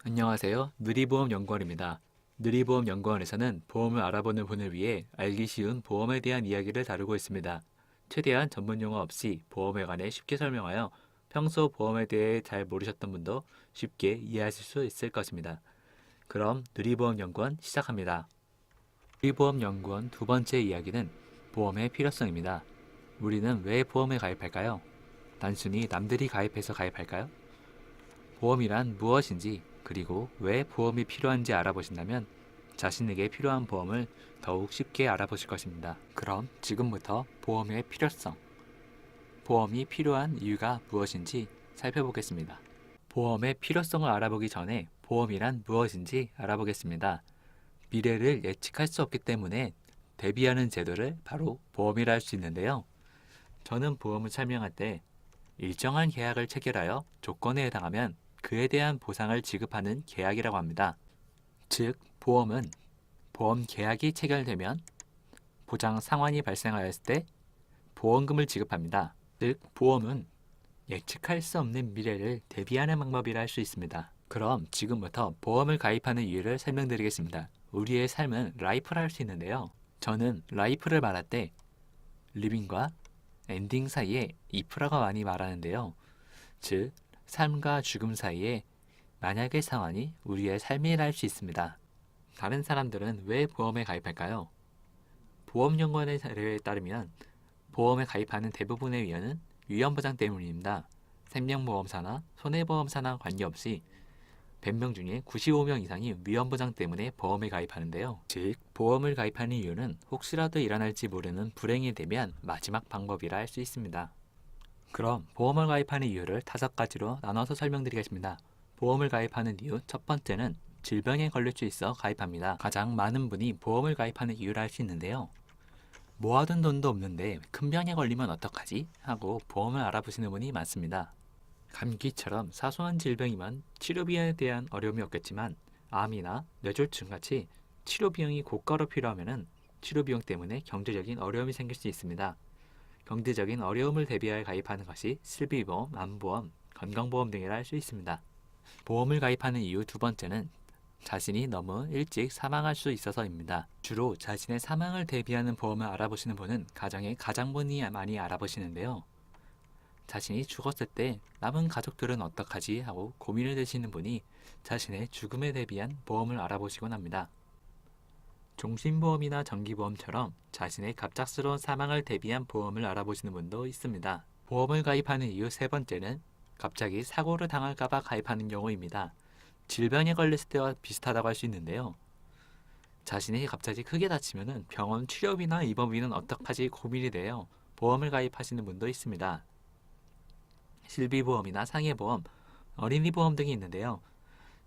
안녕하세요. 누리보험연구원입니다. 누리보험연구원에서는 보험을 알아보는 분을 위해 알기 쉬운 보험에 대한 이야기를 다루고 있습니다. 최대한 전문 용어 없이 보험에 관해 쉽게 설명하여 평소 보험에 대해 잘 모르셨던 분도 쉽게 이해하실 수 있을 것입니다. 그럼 누리보험연구원 시작합니다. 누리보험연구원 두 번째 이야기는 보험의 필요성입니다. 우리는 왜 보험에 가입할까요? 단순히 남들이 가입해서 가입할까요? 보험이란 무엇인지 그리고 왜 보험이 필요한지 알아보신다면 자신에게 필요한 보험을 더욱 쉽게 알아보실 것입니다. 그럼 지금부터 보험의 필요성, 보험이 필요한 이유가 무엇인지 살펴보겠습니다. 보험의 필요성을 알아보기 전에 보험이란 무엇인지 알아보겠습니다. 미래를 예측할 수 없기 때문에 대비하는 제도를 바로 보험이라 할 수 있는데요. 저는 보험을 설명할 때 일정한 계약을 체결하여 조건에 해당하면 그에 대한 보상을 지급하는 계약이라고 합니다. 즉, 보험은 보험 계약이 체결되면 보장 상환이 발생하였을 때 보험금을 지급합니다. 즉, 보험은 예측할 수 없는 미래를 대비하는 방법이라 할 수 있습니다. 그럼 지금부터 보험을 가입하는 이유를 설명드리겠습니다. 우리의 삶은 라이프라 할 수 있는데요. 저는 라이프를 말할 때 리빙과 엔딩 사이에 이프라가 많이 말하는데요. 즉, 삶과 죽음 사이에 만약의 상황이 우리의 삶이라 할 수 있습니다. 다른 사람들은 왜 보험에 가입할까요? 보험연구원의 자료에 따르면 보험에 가입하는 대부분의 이유는 위험보장 때문입니다. 생명보험사나 손해보험사나 관계없이 100명 중에 95명 이상이 위험보장 때문에 보험에 가입하는데요. 즉, 보험을 가입하는 이유는 혹시라도 일어날지 모르는 불행이 되면 마지막 방법이라 할 수 있습니다. 그럼 보험을 가입하는 이유를 5가지로 나눠서 설명드리겠습니다. 보험을 가입하는 이유 첫 번째는 질병에 걸릴 수 있어 가입합니다. 가장 많은 분이 보험을 가입하는 이유라 할 수 있는데요. 모아둔 돈도 없는데 큰 병에 걸리면 어떡하지? 하고 보험을 알아보시는 분이 많습니다. 감기처럼 사소한 질병이면 치료비에 대한 어려움이 없겠지만 암이나 뇌졸중 같이 치료 비용이 고가로 필요하면 치료 비용 때문에 경제적인 어려움이 생길 수 있습니다. 경제적인 어려움을 대비하여 가입하는 것이 실비보험, 암보험, 건강보험 등이라 할 수 있습니다. 보험을 가입하는 이유 두 번째는 자신이 너무 일찍 사망할 수 있어서입니다. 주로 자신의 사망을 대비하는 보험을 알아보시는 분은 가정의 가장분이 많이 알아보시는데요. 자신이 죽었을 때 남은 가족들은 어떡하지 하고 고민을 되시는 분이 자신의 죽음에 대비한 보험을 알아보시곤 합니다. 종신보험이나 정기보험처럼 자신의 갑작스러운 사망을 대비한 보험을 알아보시는 분도 있습니다. 보험을 가입하는 이유 세 번째는 갑자기 사고를 당할까봐 가입하는 경우입니다. 질병에 걸렸을 때와 비슷하다고 할 수 있는데요. 자신이 갑자기 크게 다치면 병원 치료비나 입원비는 어떡하지 고민이 돼요. 보험을 가입하시는 분도 있습니다. 실비보험이나 상해보험, 어린이보험 등이 있는데요.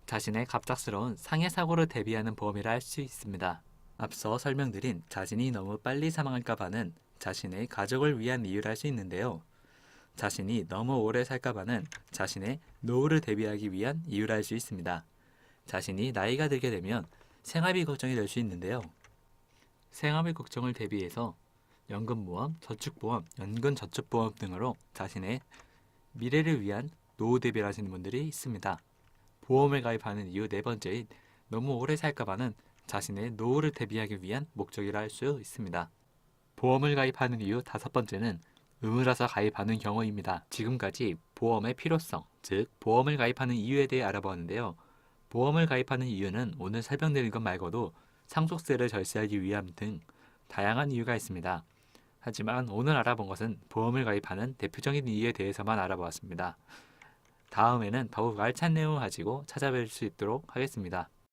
자신의 갑작스러운 상해 사고를 대비하는 보험이라 할 수 있습니다. 앞서 설명드린 자신이 너무 빨리 사망할까봐는 자신의 가족을 위한 이유라 할 수 있는데요. 자신이 너무 오래 살까봐는 자신의 노후를 대비하기 위한 이유라 할 수 있습니다. 자신이 나이가 들게 되면 생활비 걱정이 될 수 있는데요. 생활비 걱정을 대비해서 연금보험, 저축보험, 연금저축보험 등으로 자신의 미래를 위한 노후 대비를 하시는 분들이 있습니다. 보험을 가입하는 이유 네 번째인 너무 오래 살까봐는 자신의 노후를 대비하기 위한 목적이라 할 수 있습니다. 보험을 가입하는 이유 다섯 번째는 의무라서 가입하는 경우입니다. 지금까지 보험의 필요성, 즉 보험을 가입하는 이유에 대해 알아보았는데요. 보험을 가입하는 이유는 오늘 설명드린 것 말고도 상속세를 절세하기 위함 등 다양한 이유가 있습니다. 하지만 오늘 알아본 것은 보험을 가입하는 대표적인 이유에 대해서만 알아보았습니다. 다음에는 더욱 알찬 내용을 가지고 찾아뵐 수 있도록 하겠습니다.